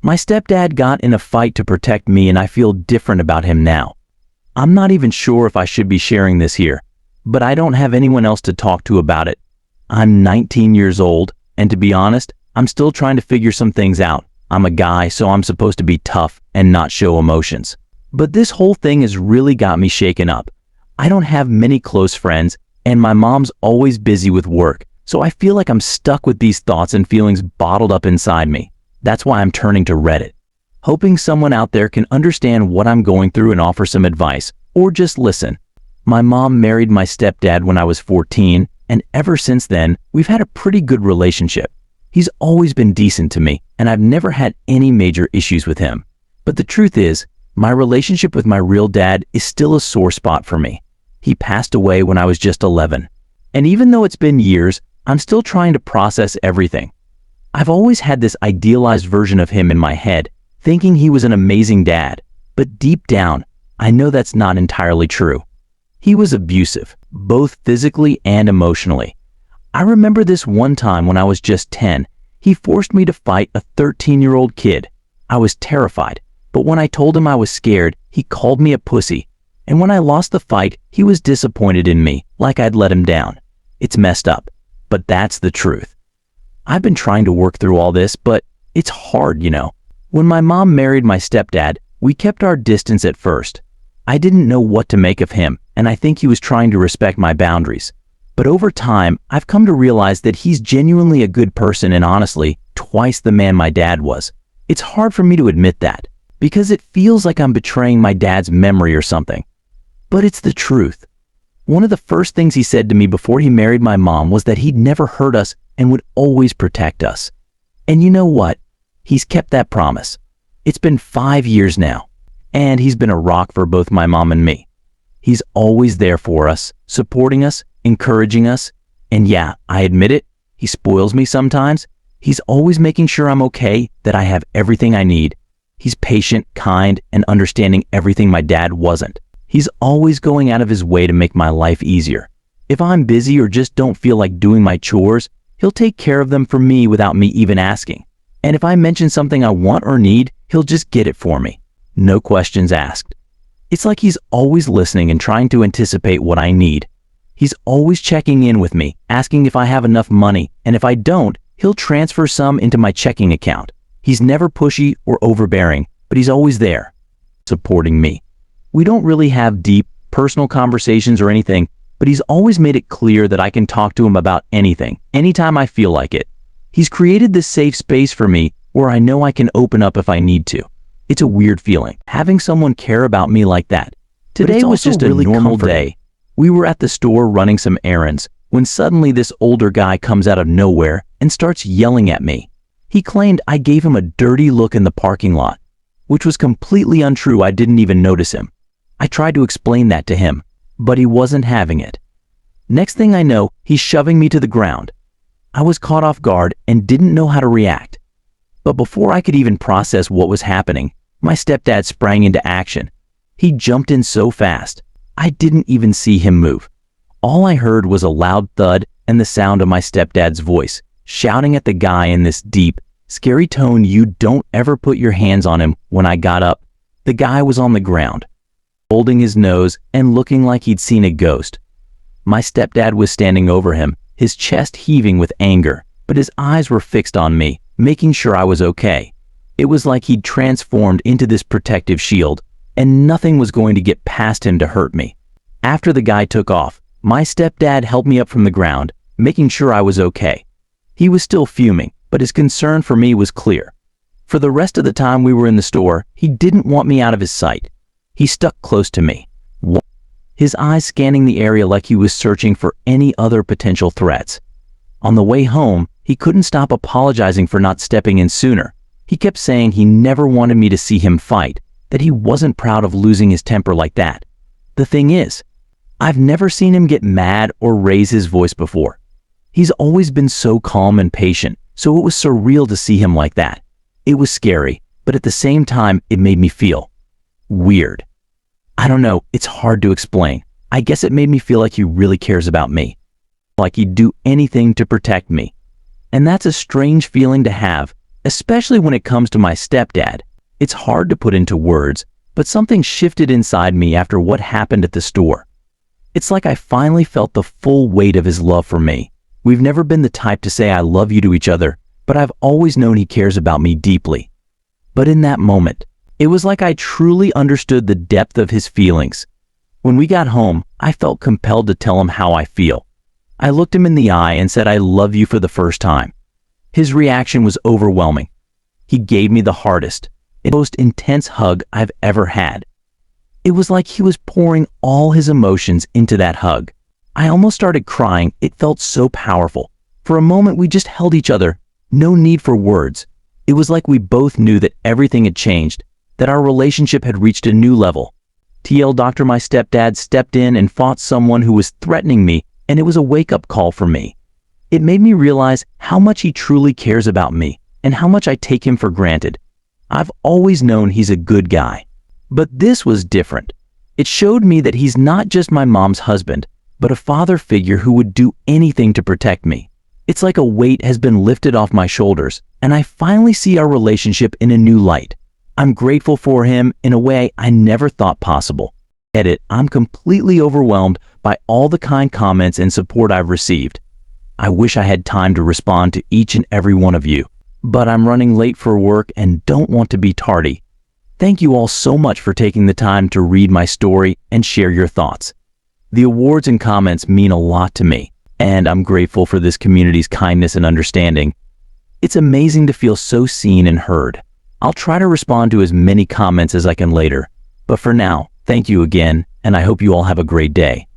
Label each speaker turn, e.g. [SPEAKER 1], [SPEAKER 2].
[SPEAKER 1] My stepdad got in a fight to protect me, and I feel different about him now. I'm not even sure if I should be sharing this here, but I don't have anyone else to talk to about it. I'm 19 years old, and to be honest, I'm still trying to figure some things out. I'm a guy, so I'm supposed to be tough and not show emotions. But this whole thing has really got me shaken up. I don't have many close friends, and my mom's always busy with work, so I feel like I'm stuck with these thoughts and feelings bottled up inside me. That's why I'm turning to Reddit, hoping someone out there can understand what I'm going through and offer some advice, or just listen. My mom married my stepdad when I was 14, and ever since then, we've had a pretty good relationship. He's always been decent to me, and I've never had any major issues with him. But the truth is, my relationship with my real dad is still a sore spot for me. He passed away when I was just 11. And even though it's been years, I'm still trying to process everything. I've always had this idealized version of him in my head, thinking he was an amazing dad. But deep down, I know that's not entirely true. He was abusive, both physically and emotionally. I remember this one time when I was just 10. He forced me to fight a 13-year-old kid. I was terrified, but when I told him I was scared, he called me a pussy. And when I lost the fight, he was disappointed in me, like I'd let him down. It's messed up, but that's the truth. I've been trying to work through all this, but it's hard, you know. When my mom married my stepdad, we kept our distance at first. I didn't know what to make of him, and I think he was trying to respect my boundaries. But over time, I've come to realize that he's genuinely a good person and honestly, twice the man my dad was. It's hard for me to admit that, because it feels like I'm betraying my dad's memory or something. But it's the truth. One of the first things he said to me before he married my mom was that he'd never hurt us and would always protect us. And you know what? He's kept that promise. It's been 5 years now, and he's been a rock for both my mom and me. He's always there for us, supporting us, encouraging us, and yeah, I admit it, he spoils me sometimes. He's always making sure I'm okay, that I have everything I need. He's patient, kind, and understanding everything my dad wasn't. He's always going out of his way to make my life easier. If I'm busy or just don't feel like doing my chores, he'll take care of them for me without me even asking. And if I mention something I want or need, he'll just get it for me. No questions asked. It's like he's always listening and trying to anticipate what I need. He's always checking in with me, asking if I have enough money, and if I don't, he'll transfer some into my checking account. He's never pushy or overbearing, but he's always there, supporting me. We don't really have deep, personal conversations or anything, but he's always made it clear that I can talk to him about anything, anytime I feel like it. He's created this safe space for me where I know I can open up if I need to. It's a weird feeling, having someone care about me like that. Today was just a really normal day. We were at the store running some errands when suddenly this older guy comes out of nowhere and starts yelling at me. He claimed I gave him a dirty look in the parking lot, which was completely untrue. I didn't even notice him. I tried to explain that to him, but he wasn't having it. Next thing I know, he's shoving me to the ground. I was caught off guard and didn't know how to react. But before I could even process what was happening, my stepdad sprang into action. He jumped in so fast, I didn't even see him move. All I heard was a loud thud and the sound of my stepdad's voice, shouting at the guy in this deep, scary tone, "You don't ever put your hands on him." When I got up, the guy was on the ground, holding his nose and looking like he'd seen a ghost. My stepdad was standing over him, his chest heaving with anger, but his eyes were fixed on me, making sure I was okay. It was like he'd transformed into this protective shield, and nothing was going to get past him to hurt me. After the guy took off, my stepdad helped me up from the ground, making sure I was okay. He was still fuming, but his concern for me was clear. For the rest of the time we were in the store, he didn't want me out of his sight. He stuck close to me, his eyes scanning the area like he was searching for any other potential threats. On the way home, he couldn't stop apologizing for not stepping in sooner. He kept saying he never wanted me to see him fight, that he wasn't proud of losing his temper like that. The thing is, I've never seen him get mad or raise his voice before. He's always been so calm and patient, so it was surreal to see him like that. It was scary, but at the same time, it made me feel weird. I don't know, it's hard to explain. I guess it made me feel like he really cares about me, like he'd do anything to protect me. And that's a strange feeling to have, especially when it comes to my stepdad. It's hard to put into words, but something shifted inside me after what happened at the store. It's like I finally felt the full weight of his love for me. We've never been the type to say I love you to each other, but I've always known he cares about me deeply. But in that moment, it was like I truly understood the depth of his feelings. When we got home, I felt compelled to tell him how I feel. I looked him in the eye and said I love you for the first time. His reaction was overwhelming. He gave me the hardest, most intense hug I've ever had. It was like he was pouring all his emotions into that hug. I almost started crying. It felt so powerful. For a moment, we just held each other. No need for words. It was like we both knew that everything had changed, that our relationship had reached a new level. TL Doctor, my stepdad, stepped in and fought someone who was threatening me, and it was a wake-up call for me. It made me realize how much he truly cares about me and how much I take him for granted. I've always known he's a good guy. But this was different. It showed me that he's not just my mom's husband, but a father figure who would do anything to protect me. It's like a weight has been lifted off my shoulders, and I finally see our relationship in a new light. I'm grateful for him in a way I never thought possible. Edit, I'm completely overwhelmed by all the kind comments and support I've received. I wish I had time to respond to each and every one of you, but I'm running late for work and don't want to be tardy. Thank you all so much for taking the time to read my story and share your thoughts. The awards and comments mean a lot to me, and I'm grateful for this community's kindness and understanding. It's amazing to feel so seen and heard. I'll try to respond to as many comments as I can later, but for now, thank you again, and I hope you all have a great day.